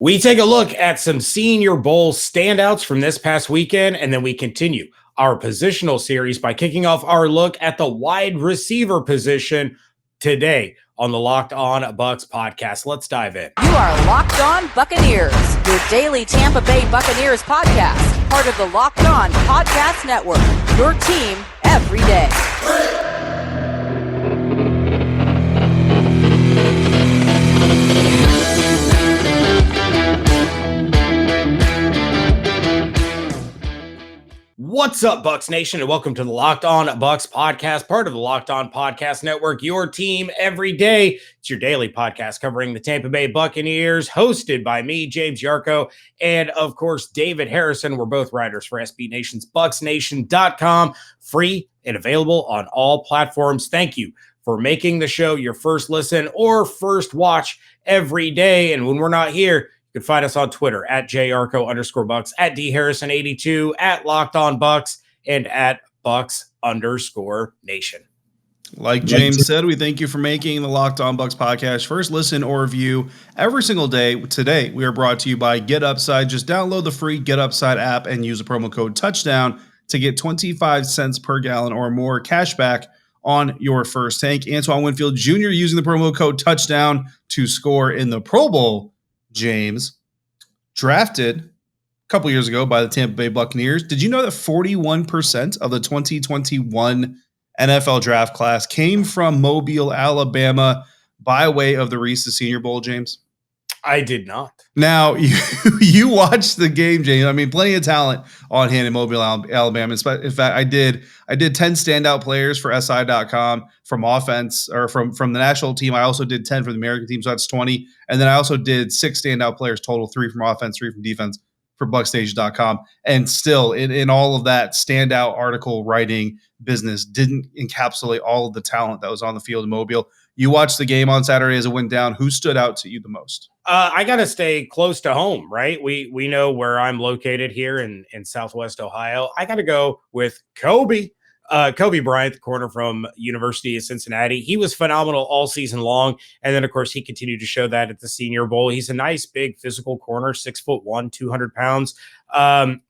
We take a look at some Senior Bowl standouts from this past weekend, and then we continue our positional series by kicking off our look at the wide receiver position today on the Locked On Bucs podcast. Let's dive in. You are Locked On Buccaneers, your daily Tampa Bay Buccaneers podcast, part of the Locked On Podcast Network, your team every day. What's up, Bucs Nation, and welcome to the Locked On Bucs podcast, part of the Locked On Podcast Network, your team every day. It's your daily podcast covering the Tampa Bay Buccaneers, hosted by me, James Yarcho, and of course, David Harrison. We're both writers for SB Nation's BucsNation.com, free and available on all platforms. Thank you for making the show your first listen or first watch every day. And when we're not here, you can find us on Twitter at JArco_Bucs, at DHarrison82, at Locked On Bucs, and at Bucs_Nation. Like James said, we thank you for making the Locked On Bucs podcast first listen or view every single day. Today, we are brought to you by GetUpside. Just download the free GetUpside app and use the promo code TOUCHDOWN to get 25 cents per gallon or more cashback on your first tank. Antoine Winfield Jr. using the promo code TOUCHDOWN to score in the Pro Bowl. James, drafted a couple years ago by the Tampa Bay Buccaneers. Did you know that 41% of the 2021 NFL draft class came from Mobile, Alabama, by way of the Reese Senior Bowl, James? I did not. Now, you watched the game, James. I mean, plenty of talent on hand in Mobile, Alabama. In fact, I did 10 standout players for SI.com from offense or from the national team. I also did 10 for the American team, so that's 20. And then I also did 6 standout players total, 3 from offense, 3 from defense for BucsNation.com. And still, in all of that standout article writing business, didn't encapsulate all of the talent that was on the field in Mobile. You watched the game on Saturday as it went down. Who stood out to you the most? I got to stay close to home, right? We know where I'm located here in Southwest Ohio. I got to go with Coby. Coby Bryant, the corner from University of Cincinnati. He was phenomenal all season long. And then, of course, he continued to show that at the Senior Bowl. He's a nice, big physical corner, 6'1", 200 pounds.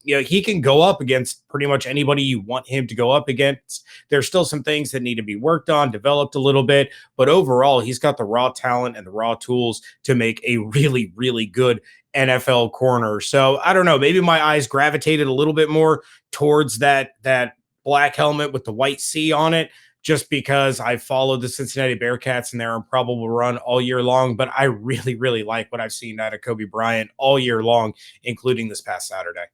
He can go up against pretty much anybody you want him to go up against. There's still some things that need to be worked on, developed a little bit. But overall, he's got the raw talent and the raw tools to make a really, really good NFL corner. So I don't know, maybe my eyes gravitated a little bit more towards that black helmet with the white C on it, just because I followed the Cincinnati Bearcats and their improbable run all year long. But I really, really like what I've seen out of Coby Bryant all year long, including this past Saturday.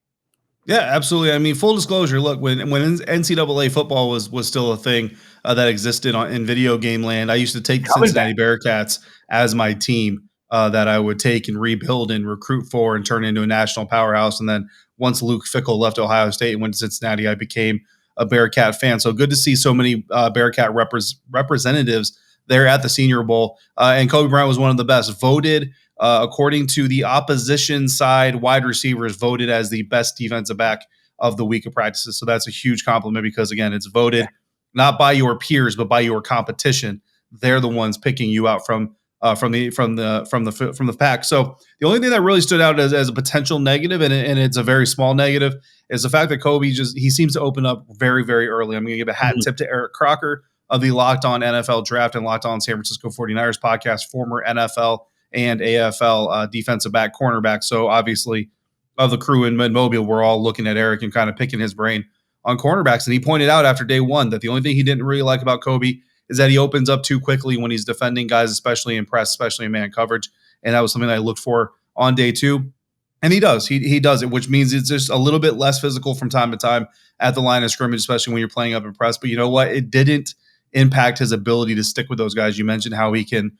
Yeah, absolutely. I mean, full disclosure, look, when NCAA football was still a thing that existed in video game land, I used to take the Cincinnati Bearcats as my team that I would take and rebuild and recruit for and turn into a national powerhouse. And then once Luke Fickell left Ohio State and went to Cincinnati, I became a Bearcat fan. So good to see so many Bearcat representatives there at the Senior Bowl. And Coby Bryant was one of the best. Voted, according to the opposition side wide receivers, voted as the best defensive back of the week of practices. So that's a huge compliment because, again, it's voted not by your peers, but by your competition. They're the ones picking you out from the pack. So the only thing that really stood out as a potential negative, and it's a very small negative, is the fact that Coby he seems to open up very, very early. I'm going to give a hat tip to Eric Crocker of the Locked On NFL Draft and Locked On San Francisco 49ers podcast, former NFL and AFL defensive back, cornerback. So obviously of the crew in Mobile, we're all looking at Eric and kind of picking his brain on cornerbacks. And he pointed out after day one that the only thing he didn't really like about Coby is that he opens up too quickly when he's defending guys, especially in press, especially in man coverage. And that was something that I looked for on day two. And he does. He does it, which means it's just a little bit less physical from time to time at the line of scrimmage, especially when you're playing up in press. But you know what? It didn't impact his ability to stick with those guys. You mentioned how he can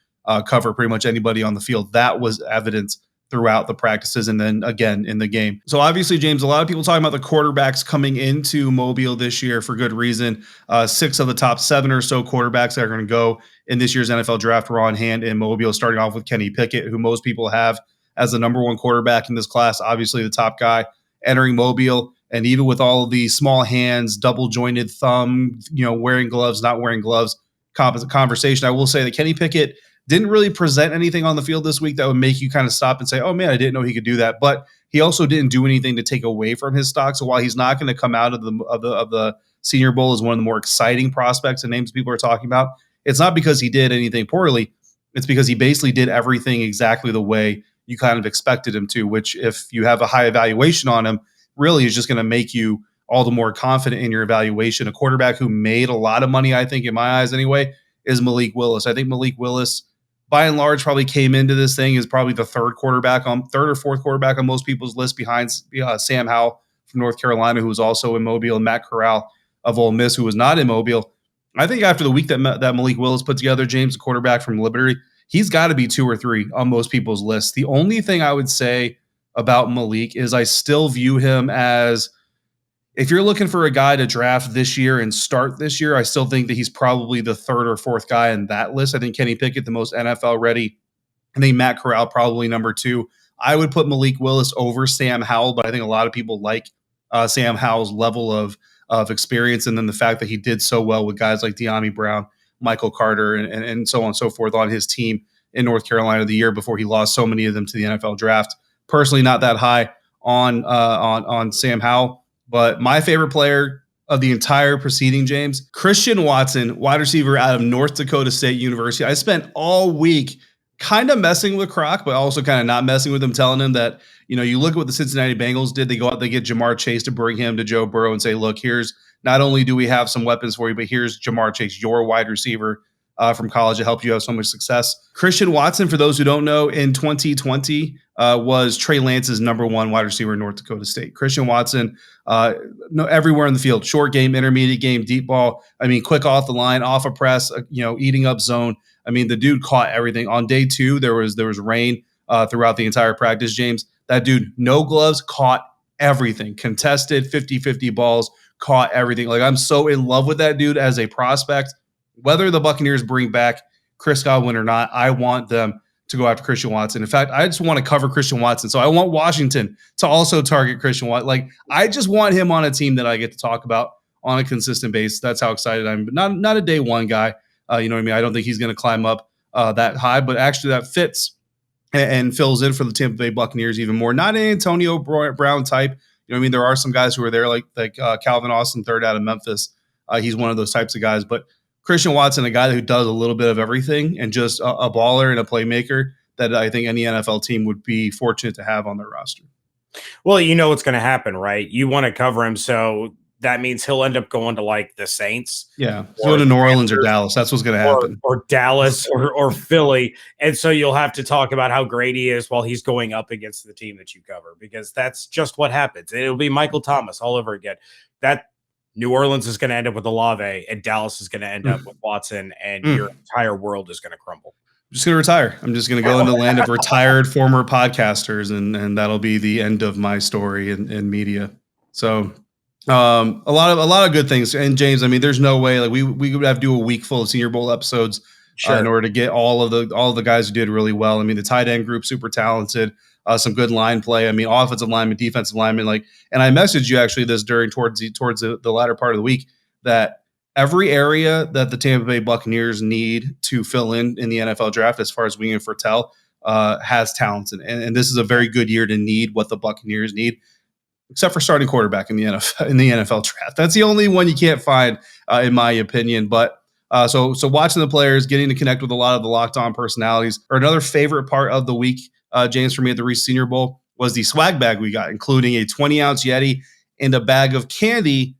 cover pretty much anybody on the field. That was evidence throughout the practices and then again in the game. So obviously, James, a lot of people talking about the quarterbacks coming into Mobile this year for good reason. 6 of the top 7 or so quarterbacks that are going to go in this year's NFL draft were on hand in Mobile, starting off with Kenny Pickett, who most people have as the number 1 quarterback in this class, obviously the top guy entering Mobile. And even with all of the small hands, double jointed thumb, wearing gloves, not wearing gloves conversation, I will say that Kenny Pickett Didn't really present anything on the field this week that would make you kind of stop and say, oh man, I didn't know he could do that. But he also didn't do anything to take away from his stock. So while he's not going to come out of the Senior Bowl as one of the more exciting prospects and names people are talking about, it's not because he did anything poorly. It's because he basically did everything exactly the way you kind of expected him to, which if you have a high evaluation on him, really is just going to make you all the more confident in your evaluation. A quarterback who made a lot of money, I think, in my eyes anyway, is Malik Willis. I think Malik Willis, by and large, probably came into this thing as probably the third or fourth quarterback on most people's list behind Sam Howell from North Carolina, who was also in Mobile, and Matt Corral of Ole Miss, who was not in Mobile. I think after the week that Malik Willis put together, James, the quarterback from Liberty, he's got to be 2 or 3 on most people's lists. The only thing I would say about Malik is I still view him as, if you're looking for a guy to draft this year and start this year, I still think that he's probably the 3rd or 4th guy in that list. I think Kenny Pickett, the most NFL ready. I think Matt Corral, probably number 2. I would put Malik Willis over Sam Howell, but I think a lot of people like Sam Howell's level of experience, and then the fact that he did so well with guys like De'Ami Brown, Michael Carter, and so on and so forth on his team in North Carolina the year before he lost so many of them to the NFL draft. Personally, not that high on Sam Howell. But my favorite player of the entire proceeding, James, Christian Watson, wide receiver out of North Dakota State University. I spent all week kind of messing with Croc, but also kind of not messing with him, telling him that, you look at what the Cincinnati Bengals did. They go out, they get Jamar Chase to bring him to Joe Burrow and say, look, here's, not only do we have some weapons for you, but here's Jamar Chase, your wide receiver from college to help you have so much success. Christian Watson, for those who don't know, in 2020 was Trey Lance's number 1 wide receiver in North Dakota State. Christian Watson, everywhere in the field, short game, intermediate game, deep ball. I mean, quick off the line, off a press, eating up zone. I mean, the dude caught everything. On day 2, there was rain throughout the entire practice, James. That dude, no gloves, caught everything. Contested 50-50 balls, caught everything. Like, I'm so in love with that dude as a prospect. Whether the Buccaneers bring back Chris Godwin or not, I want them to go after Christian Watson. In fact, I just want to cover Christian Watson. So I want Washington to also target Christian Watson. Like, I just want him on a team that I get to talk about on a consistent basis. That's how excited I am. But not a day one guy. You know what I mean? I don't think he's going to climb up that high, but actually that fits and fills in for the Tampa Bay Buccaneers even more. Not an Antonio Brown type. You know what I mean? There are some guys who are there, like Calvin Austin, third out of Memphis. He's one of those types of guys. But Christian Watson, a guy who does a little bit of everything and just a baller and a playmaker that I think any NFL team would be fortunate to have on their roster. Well, you know what's going to happen, right? You want to cover him, so that means he'll end up going to like the Saints. Yeah, go to New Orleans or Dallas. That's what's going to happen. Or Dallas or Philly. And so you'll have to talk about how great he is while he's going up against the team that you cover, because that's just what happens. It'll be Michael Thomas all over again. That New Orleans is going to end up with Olave, and Dallas is going to end up with Watson, and your entire world is going to crumble. I'm just going to retire. I'm just going to go into the land of retired former podcasters, and that'll be the end of my story in media. So a lot of good things. And James, I mean, there's no way like we would have to do a week full of Senior Bowl episodes in order to get all of the guys who did really well. I mean, the tight end group, super talented. Some good line play. I mean, offensive lineman, defensive lineman, and I messaged you actually this towards the latter part of the week that every area that the Tampa Bay Buccaneers need to fill in the NFL draft, as far as we can foretell, has talent. And this is a very good year to need what the Buccaneers need, except for starting quarterback in the NFL draft. That's the only one you can't find, in my opinion. But so watching the players, getting to connect with a lot of the Locked On personalities, or another favorite part of the week, James, for me at the Reese Senior Bowl, was the swag bag we got, including a 20-ounce Yeti and a bag of candy,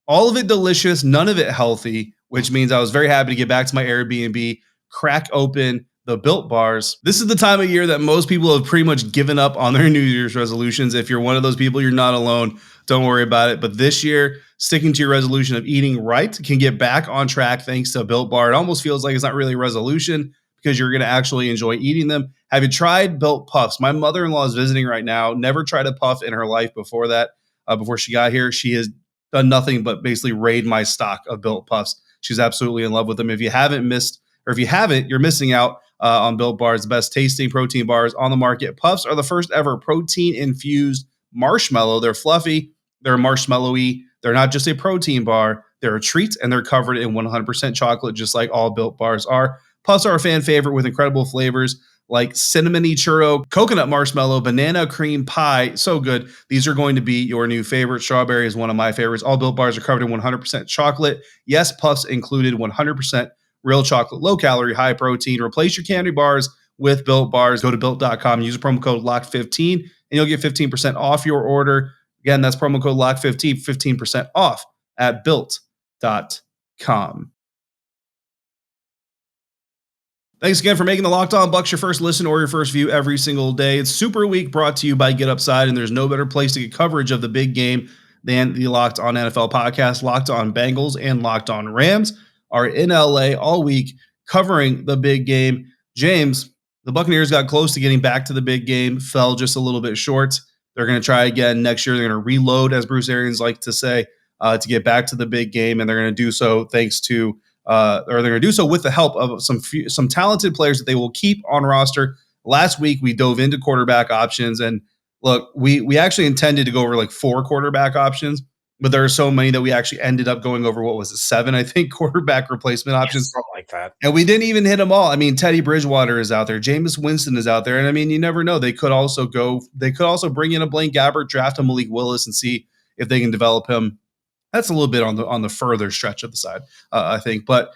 all of it delicious, none of it healthy, which means I was very happy to get back to my Airbnb, crack open the Built Bars. This is the time of year that most people have pretty much given up on their New Year's resolutions. If you're one of those people, you're not alone. Don't worry about it. But this year, sticking to your resolution of eating right can get back on track thanks to Built Bar. It almost feels like it's not really a resolution, because you're going to actually enjoy eating them. Have you tried Built Puffs? My mother-in-law is visiting right now. Never tried a puff in her life before that. Before she got here, she has done nothing but basically raid my stock of Built Puffs. She's absolutely in love with them. If you haven't, you're missing out on Built Bars, the best tasting protein bars on the market. Puffs are the first ever protein-infused marshmallow. They're fluffy. They're marshmallowy. They're not just a protein bar. They're a treat, and they're covered in 100% chocolate, just like all Built Bars are. Puffs are a fan favorite with incredible flavors like cinnamony churro, coconut marshmallow, banana cream pie. So good. These are going to be your new favorite. Strawberry is one of my favorites. All Built Bars are covered in 100% chocolate. Yes, Puffs included 100% real chocolate, low calorie, high protein. Replace your candy bars with Built Bars. Go to Built.com, use the promo code LOCK15, and you'll get 15% off your order. Again, that's promo code LOCK15, 15% off at Built.com. Thanks again for making the Locked On Bucs your first listen or your first view every single day. It's Super Week brought to you by GetUpside, and there's no better place to get coverage of the big game than the Locked On NFL podcast. Locked On Bengals and Locked On Rams are in LA all week covering the big game. James, the Buccaneers got close to getting back to the big game, fell just a little bit short. They're going to try again next year. They're going to reload, as Bruce Arians likes to say, to get back to the big game, and they're going to do so thanks to or they're going to do so with the help of some talented players that they will keep on roster. Last week, we dove into quarterback options, and look, we actually intended to go over like 4 quarterback options, but there are so many that we actually ended up going over, what was it, 7, I think, quarterback replacement options. Something like that. And we didn't even hit them all. I mean, Teddy Bridgewater is out there. Jameis Winston is out there. And I mean, you never know. They could also bring in a Blaine Gabbert, draft a Malik Willis, and see if they can develop him. That's a little bit on the further stretch of the side, I think. But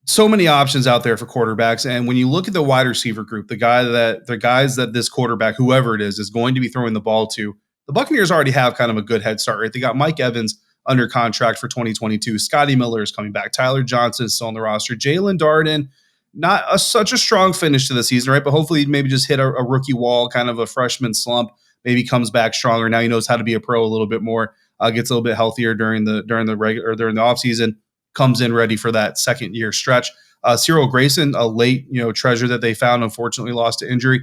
so many options out there for quarterbacks. And when you look at the wide receiver group, the guys that this quarterback, whoever it is going to be throwing the ball to, the Buccaneers already have kind of a good head start, right? They got Mike Evans under contract for 2022. Scotty Miller is coming back. Tyler Johnson is still on the roster. Jalen Darden, not such a strong finish to the season, right? But hopefully maybe just hit a rookie wall, kind of a freshman slump, maybe comes back stronger. Now he knows how to be a pro a little bit more. Gets a little bit healthier during the offseason, comes in ready for that second year stretch. Cyril Grayson, a late treasure that they found, unfortunately lost to injury.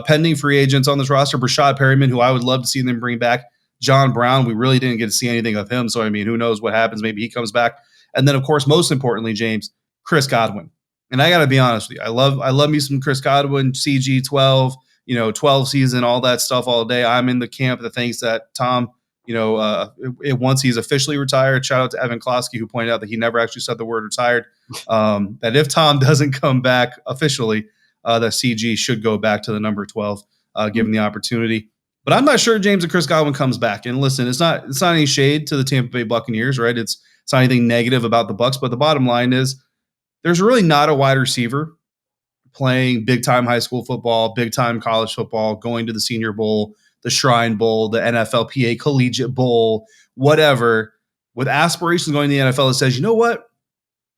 Pending free agents on this roster, Brashad Perryman, who I would love to see them bring back. John Brown, we really didn't get to see anything of him, so I mean, who knows what happens? Maybe he comes back. And then, of course, most importantly, James, Chris Godwin. And I got to be honest with you, I love me some Chris Godwin, CG 12, 12 season, all that stuff all day. I'm in the camp that thinks that Tom. Once he's officially retired, shout out to Evan Klosky, who pointed out that he never actually said the word retired, that if Tom doesn't come back officially, that CG should go back to the number 12, given the opportunity. But I'm not sure, James, that Chris Godwin comes back. And listen, it's not any shade to the Tampa Bay Buccaneers, right? It's not anything negative about the Bucs, but the bottom line is there's really not a wide receiver playing big-time high school football, big-time college football, going to the Senior Bowl, the Shrine Bowl, the NFLPA Collegiate Bowl, whatever, with aspirations going to the NFL that says, you know what?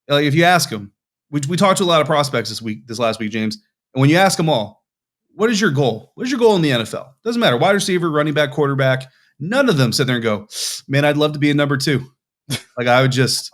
Like if you ask them, we talked to a lot of prospects this last week, James, and when you ask them all, what is your goal? What is your goal in the NFL? Doesn't matter. Wide receiver, running back, quarterback. None of them sit there and go, man, I'd love to be a number 2. Like I would just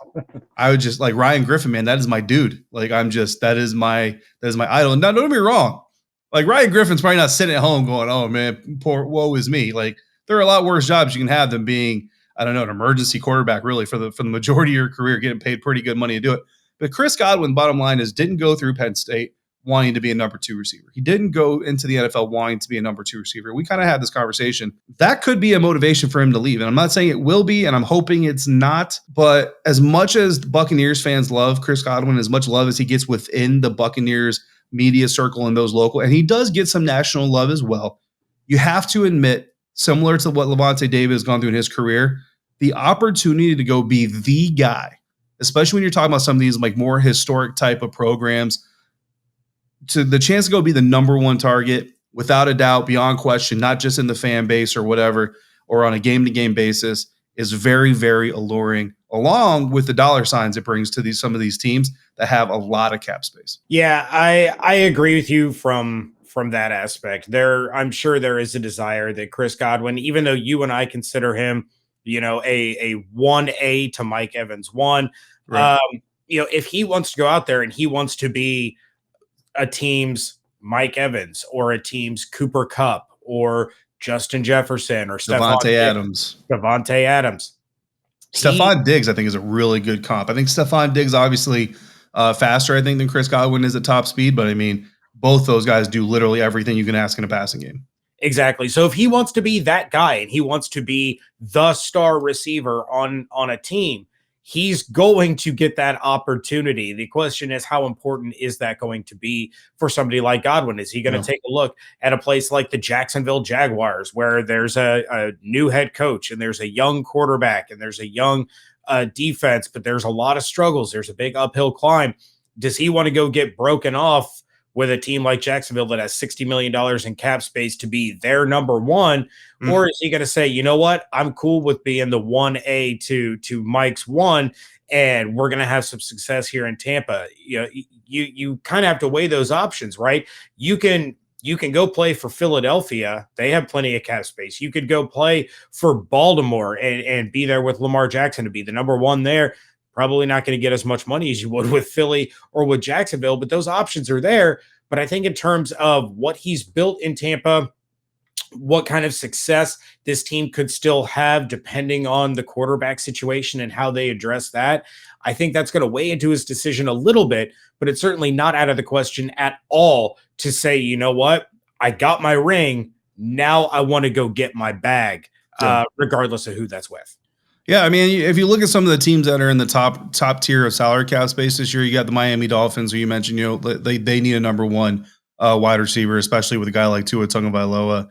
like Ryan Griffin, man, that is my dude. Like that is my idol. And don't get me wrong. Like Ryan Griffin's probably not sitting at home going, oh man, poor woe is me. Like there are a lot worse jobs you can have than being, I don't know, an emergency quarterback really for the majority of your career, getting paid pretty good money to do it. But Chris Godwin, bottom line is, didn't go through Penn State wanting to be a number 2 receiver. He didn't go into the NFL wanting to be a number 2 receiver. We kind of had this conversation. That could be a motivation for him to leave. And I'm not saying it will be, and I'm hoping it's not. But as much as Buccaneers fans love Chris Godwin, as much love as he gets within the Buccaneers media circle and those local, and he does get some national love as well. You have to admit, similar to what Levante David has gone through in his career, the opportunity to go be the guy, especially when you're talking about some of these like more historic type of programs, to the chance to go be the number 1 target, without a doubt, beyond question, not just in the fan base or whatever, or on a game-to-game basis, is very, very alluring, along with the dollar signs it brings to some of these teams that have a lot of cap space. Yeah, I agree with you from that aspect. I'm sure there is a desire that Chris Godwin, even though you and I consider him, a 1A to Mike Evans 1, right. If he wants to go out there and he wants to be a team's Mike Evans or a team's Cooper Kupp or Justin Jefferson or Devontae Adams. Stephon Diggs, I think, is a really good comp. I think Stephon Diggs, obviously faster, I think, than Chris Godwin is at top speed. But, I mean, both those guys do literally everything you can ask in a passing game. Exactly. So if he wants to be that guy and he wants to be the star receiver on a team, he's going to get that opportunity. The question is, how important is that going to be for somebody like Godwin? Is he going to take a look at a place like the Jacksonville Jaguars, where there's a new head coach and there's a young quarterback and there's a young defense, but there's a lot of struggles. There's a big uphill climb. Does he want to go get broken off with a team like Jacksonville that has $60 million in cap space to be their number one? Mm-hmm. Or is he going to say, you know what, I'm cool with being the 1A to Mike's 1, and we're going to have some success here in Tampa? You kind of have to weigh those options, right? You can go play for Philadelphia. They have plenty of cap space. You could go play for Baltimore and be there with Lamar Jackson to be the number 1 there. Probably not going to get as much money as you would with Philly or with Jacksonville, but those options are there. But I think in terms of what he's built in Tampa, what kind of success this team could still have depending on the quarterback situation and how they address that, I think that's going to weigh into his decision a little bit, but it's certainly not out of the question at all to say, you know what, I got my ring. Now I want to go get my bag, regardless of who that's with. Yeah, I mean, if you look at some of the teams that are in the top tier of salary cap space this year, you got the Miami Dolphins, who you mentioned. They need a number 1 wide receiver, especially with a guy like Tua Tagovailoa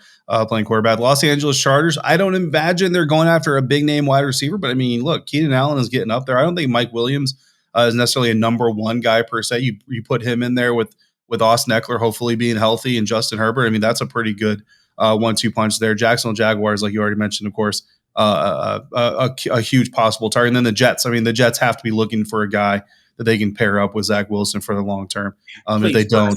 playing quarterback. Los Angeles Chargers, I don't imagine they're going after a big name wide receiver, but I mean, look, Keenan Allen is getting up there. I don't think Mike Williams is necessarily a number 1 guy per se. You put him in there with Austin Eckler hopefully being healthy and Justin Herbert. I mean, that's a pretty good 1-2 punch there. Jacksonville Jaguars, like you already mentioned, of course. A huge possible target. And then the Jets. I mean, the Jets have to be looking for a guy that they can pair up with Zach Wilson for the long term. If they don't,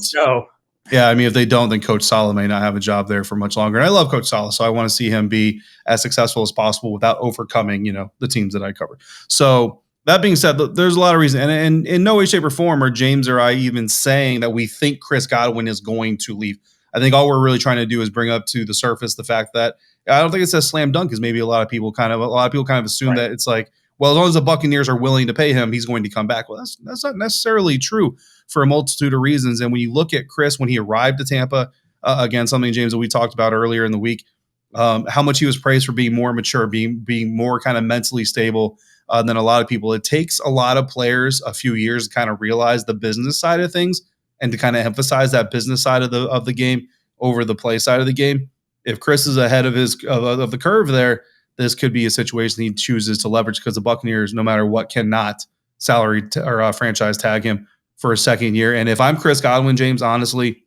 if they don't, then Coach Saleh may not have a job there for much longer. And I love Coach Saleh, so I want to see him be as successful as possible without overcoming, the teams that I covered. So that being said, there's a lot of reasons, and in no way, shape, or form are James or I even saying that we think Chris Godwin is going to leave. I think all we're really trying to do is bring up to the surface the fact that I don't think it's a slam dunk, because maybe a lot of people kind of assume that it's like, well, as long as the Buccaneers are willing to pay him, he's going to come back. Well, that's not necessarily true for a multitude of reasons. And when you look at Chris, when he arrived to Tampa, again, something, James, that we talked about earlier in the week, how much he was praised for being more mature, being more kind of mentally stable than a lot of people. It takes a lot of players a few years to kind of realize the business side of things and to kind of emphasize that business side of the game over the play side of the game. If Chris is ahead of the curve there, this could be a situation he chooses to leverage, because the Buccaneers, no matter what, cannot salary or franchise tag him for a second year. And if I'm Chris Godwin, James, honestly,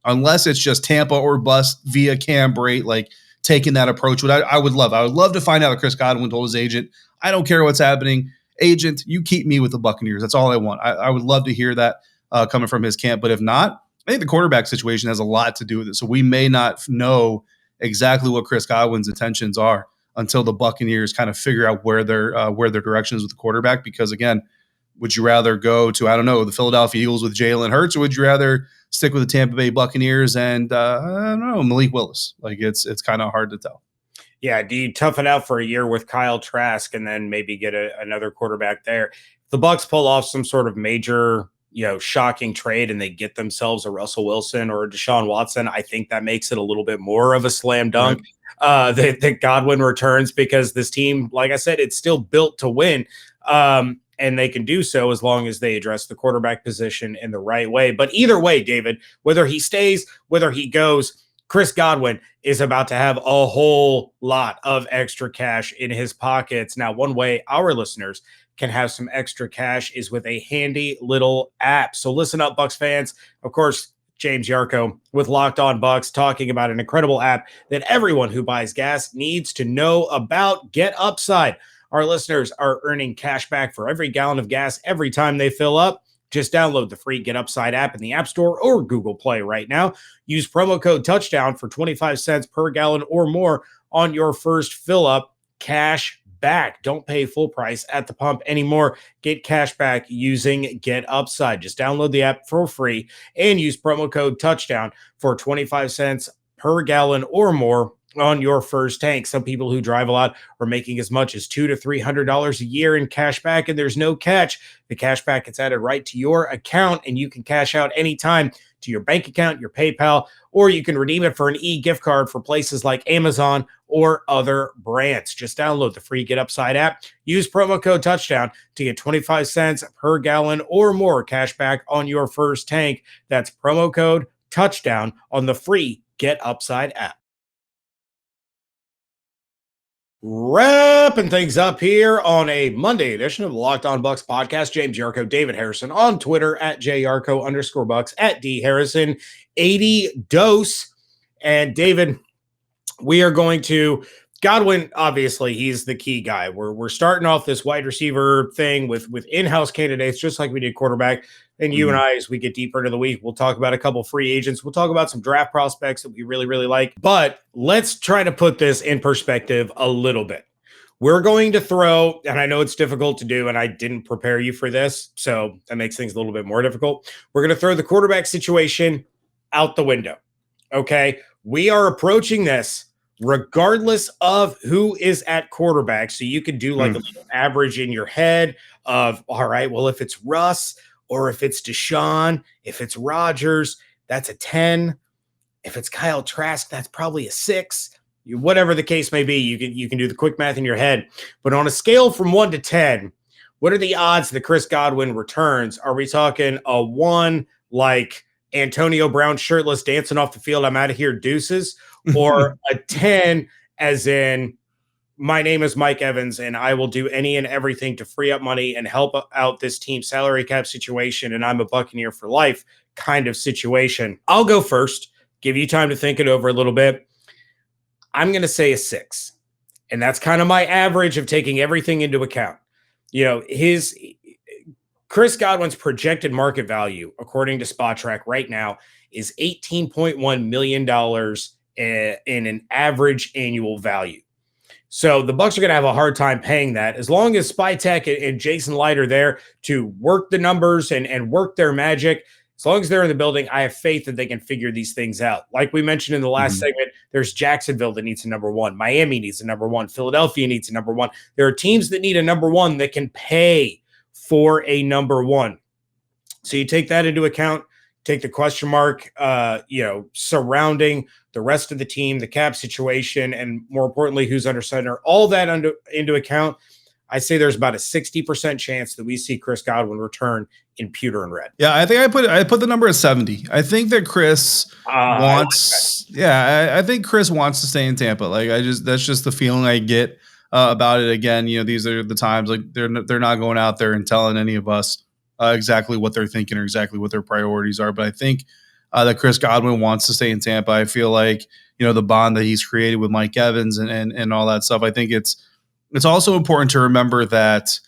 unless it's just Tampa or bust via Cam Brate, like taking that approach, I would love to find out that Chris Godwin told his agent, I don't care what's happening. Agent, you keep me with the Buccaneers. That's all I want. I would love to hear that coming from his camp. But if not, I think the quarterback situation has a lot to do with it. So we may not know exactly what Chris Godwin's intentions are until the Buccaneers kind of figure out where their direction is with the quarterback. Because again, would you rather go to, I don't know, the Philadelphia Eagles with Jalen Hurts, or would you rather stick with the Tampa Bay Buccaneers and I don't know, Malik Willis? Like it's kind of hard to tell. Yeah, do you tough it out for a year with Kyle Trask and then maybe get another quarterback there? If the Bucs pull off some sort of major, shocking trade and they get themselves a Russell Wilson or a Deshaun Watson, I think that makes it a little bit more of a slam dunk that Godwin returns, because this team, like I said, it's still built to win. And they can do so as long as they address the quarterback position in the right way. But either way, David, whether he stays, whether he goes, Chris Godwin is about to have a whole lot of extra cash in his pockets. Now, one way our listeners can have some extra cash is with a handy little app. So listen up, Bucs fans. Of course, James Yarcho with Locked On Bucs talking about an incredible app that everyone who buys gas needs to know about. GetUpside. Our listeners are earning cash back for every gallon of gas every time they fill up. Just download the free GetUpside app in the App Store or Google Play right now. Use promo code Touchdown for 25 cents per gallon or more on your first fill up. Cash back. Don't pay full price at the pump anymore. Get cash back using GetUpside. Just download the app for free and use promo code Touchdown for 25 cents per gallon or more on your first tank. Some people who drive a lot are making as much as $200 to $300 a year in cash back, and there's no catch. The cash back gets added right to your account, and you can cash out anytime. to your bank account, your PayPal, or you can redeem it for an e-gift card for places like Amazon or other brands. Just download the free GetUpside app. Use promo code touchdown to get 25 cents per gallon or more cash back on your first tank. That's promo code touchdown on the free GetUpside app. Wrapping things up here on a Monday edition of the Locked On Bucs podcast. James Yarcho, David Harrison on Twitter at JYarcho_Bucs, at D Harrison 80 dose. And David, we are going to Godwin. Obviously, he's the key guy. We're starting off this wide receiver thing with in-house candidates, just like we did quarterback. And you and I, as we get deeper into the week, we'll talk about a couple free agents. We'll talk about some draft prospects that we really, really like. But let's try to put this in perspective a little bit. We're going to throw, and I know it's difficult to do, and I didn't prepare you for this, so that makes things a little bit more difficult. We're going to throw the quarterback situation out the window, okay? We are approaching this regardless of who is at quarterback, so you could do like a little average in your head of, all right, well, if it's Russ, or if it's Deshaun, if it's Rodgers, that's a 10. If it's Kyle Trask, that's probably a 6. Whatever the case may be, you can do the quick math in your head. But on a scale from 1 to 10, what are the odds that Chris Godwin returns? Are we talking a 1 like Antonio Brown shirtless dancing off the field, I'm out of here, deuces? Or a 10 as in, my name is Mike Evans, and I will do any and everything to free up money and help out this team's salary cap situation, and I'm a Buccaneer for life kind of situation. I'll go first, give you time to think it over a little bit. I'm going to say a 6, and that's kind of my average of taking everything into account. You know, Chris Godwin's projected market value, according to SpotTrack right now, is $18.1 million in an average annual value. So the Bucs are going to have a hard time paying that. As long as Spytech and Jason Light are there to work the numbers and work their magic, as long as they're in the building, I have faith that they can figure these things out. Like we mentioned in the last segment, there's Jacksonville that needs a number 1. Miami needs a number 1. Philadelphia needs a number 1. There are teams that need a number 1 that can pay for a number 1. So you take that into account, take the question mark, surrounding the rest of the team, the cap situation, and more importantly, who's under center, all that into account. I say there's about a 60% chance that we see Chris Godwin return in pewter and red. Yeah, I think I put the number at 70. I think that Chris wants. I think Chris wants to stay in Tampa. Like that's just the feeling I get about it. Again, these are the times like they're not going out there and telling any of us exactly what they're thinking or exactly what their priorities are. But I think that Chris Godwin wants to stay in Tampa. I feel like, the bond that he's created with Mike Evans and all that stuff. I think it's also important to remember that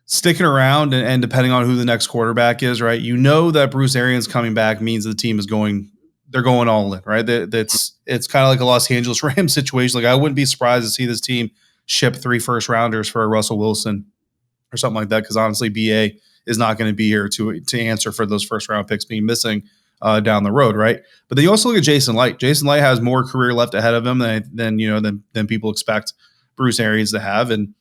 sticking around and depending on who the next quarterback is, right? That Bruce Arians coming back means the team is they're going all in, right? It's kind of like a Los Angeles Rams situation. Like I wouldn't be surprised to see this team ship 3 first-rounders for a Russell Wilson or something like that, because honestly, BA is not going to be here to answer for those first-round picks being missing down the road, right? But then you also look at Jason Light. Jason Light has more career left ahead of him than people expect Bruce Arians to have. And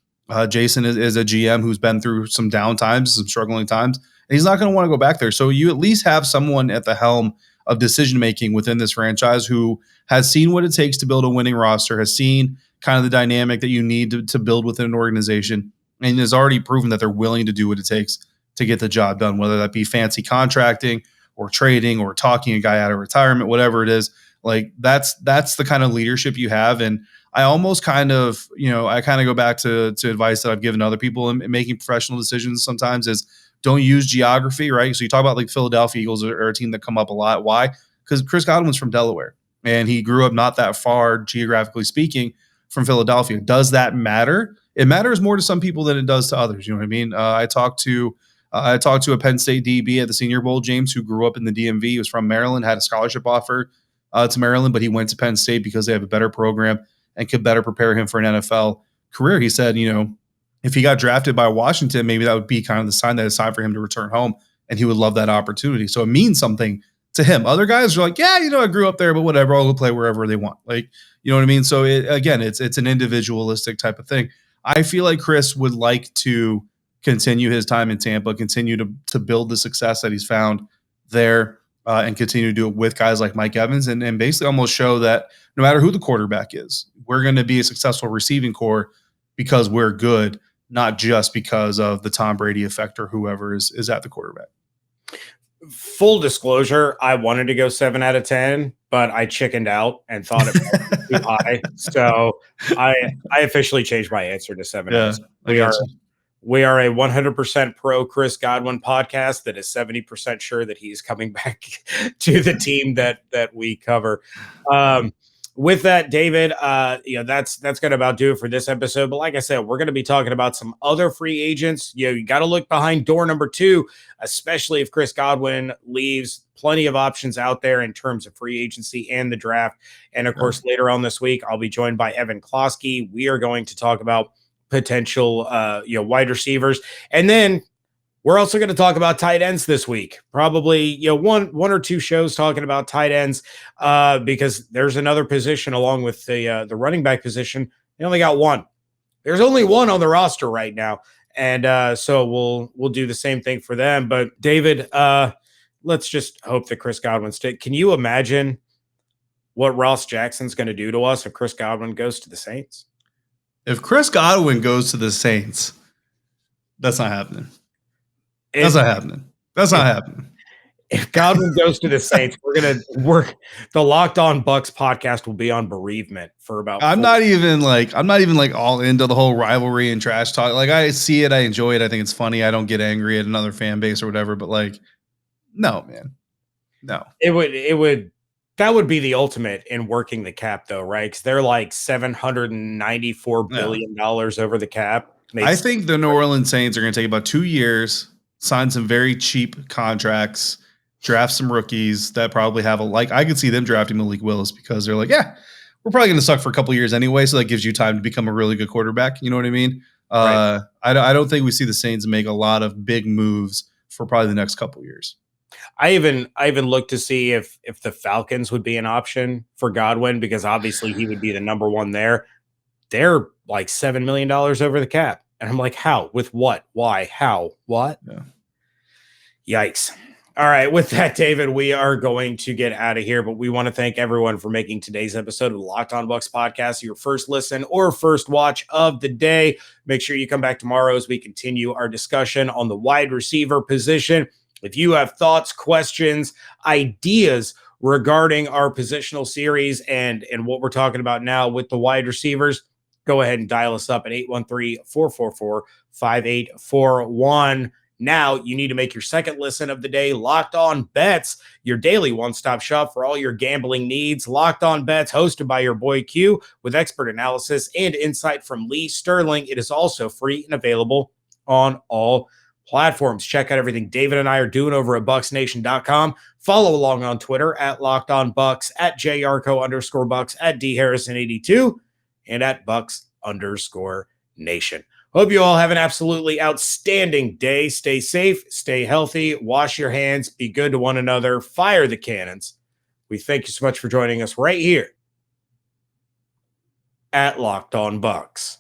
Jason is a GM who's been through some down times, some struggling times, and he's not going to want to go back there. So you at least have someone at the helm of decision-making within this franchise who has seen what it takes to build a winning roster, has seen kind of the dynamic that you need to build within an organization, and has already proven that they're willing to do what it takes to get the job done, whether that be fancy contracting or trading or talking a guy out of retirement, whatever it is. Like that's the kind of leadership you have. And I almost kind of go back to advice that I've given other people in making professional decisions sometimes is don't use geography, right? So you talk about like Philadelphia Eagles are a team that come up a lot. Why? Because Chris Godwin's from Delaware and he grew up not that far, geographically speaking, from Philadelphia. Does that matter? It matters more to some people than it does to others. You know what I mean? I talked to a Penn State DB at the Senior Bowl, James, who grew up in the DMV. He was from Maryland, had a scholarship offer to Maryland, but he went to Penn State because they have a better program and could better prepare him for an NFL career. He said, if he got drafted by Washington, maybe that would be kind of the sign that it's time for him to return home, and he would love that opportunity. So it means something to him. Other guys are like, yeah, I grew up there, but whatever, I'll go play wherever they want. Like, you know what I mean? So it's an individualistic type of thing. I feel like Chris would like to continue his time in Tampa, continue to build the success that he's found there. and continue to do it with guys like Mike Evans and basically almost show that no matter who the quarterback is, we're going to be a successful receiving core because we're good, not just because of the Tom Brady effect or whoever is at the quarterback. Full disclosure, I wanted to go 7 out of 10, but I chickened out and thought it was too high. So I officially changed my answer to 7 out of 10. We are a 100% pro Chris Godwin podcast that is 70% sure that he's coming back to the team that we cover. With that, David, that's going to about do it for this episode. But like I said, we're going to be talking about some other free agents. You got to look behind door number 2, especially if Chris Godwin leaves. Plenty of options out there in terms of free agency and the draft. And of course, later on this week, I'll be joined by Evan Klosky. We are going to talk about potential, wide receivers, and then we're also going to talk about tight ends this week. Probably, one or two shows talking about tight ends, because there's another position along with the running back position. They only got one. There's only one on the roster right now, and so we'll do the same thing for them. But David, let's just hope that Chris Godwin stays. Can you imagine what Ross Jackson's going to do to us if Chris Godwin goes to the Saints? If Chris Godwin goes to the Saints, that's not happening. That's not happening. If Godwin goes to the Saints, we're going to work. The Locked On Bucs podcast will be on bereavement for about. I'm not even all into the whole rivalry and trash talk. Like, I see it, I enjoy it, I think it's funny. I don't get angry at another fan base or whatever. But like, no, man, no. That would be the ultimate in working the cap, though, right? Because they're like $794 billion over the cap. I think the New Orleans Saints are going to take about 2 years, sign some very cheap contracts, draft some rookies that probably have I could see them drafting Malik Willis because they're like, yeah, we're probably going to suck for a couple of years anyway, so that gives you time to become a really good quarterback. You know what I mean? Right. I don't think we see the Saints make a lot of big moves for probably the next couple of years. I even looked to see if the Falcons would be an option for Godwin, because obviously he would be the number one there. They're like $7 million over the cap. And I'm like, how? With what? Why? How? What? Yeah. Yikes. All right. With that, David, we are going to get out of here, but we want to thank everyone for making today's episode of the Locked On Bucs podcast your first listen or first watch of the day. Make sure you come back tomorrow as we continue our discussion on the wide receiver position. If you have thoughts, questions, ideas regarding our positional series and what we're talking about now with the wide receivers, go ahead and dial us up at 813-444-5841. Now you need to make your second listen of the day Locked On Bets, your daily one-stop shop for all your gambling needs. Locked On Bets, hosted by your boy Q, with expert analysis and insight from Lee Sterling. It is also free and available on all platforms. Check out everything David and I are doing over at BucsNation.com. Follow along on Twitter at Locked On Bucs, at JYarcho_Bucs, at DHarrison82, and at Bucs_Nation. Hope you all have an absolutely outstanding day. Stay safe, stay healthy, wash your hands, be good to one another, fire the cannons. We thank you so much for joining us right here at Locked On Bucs.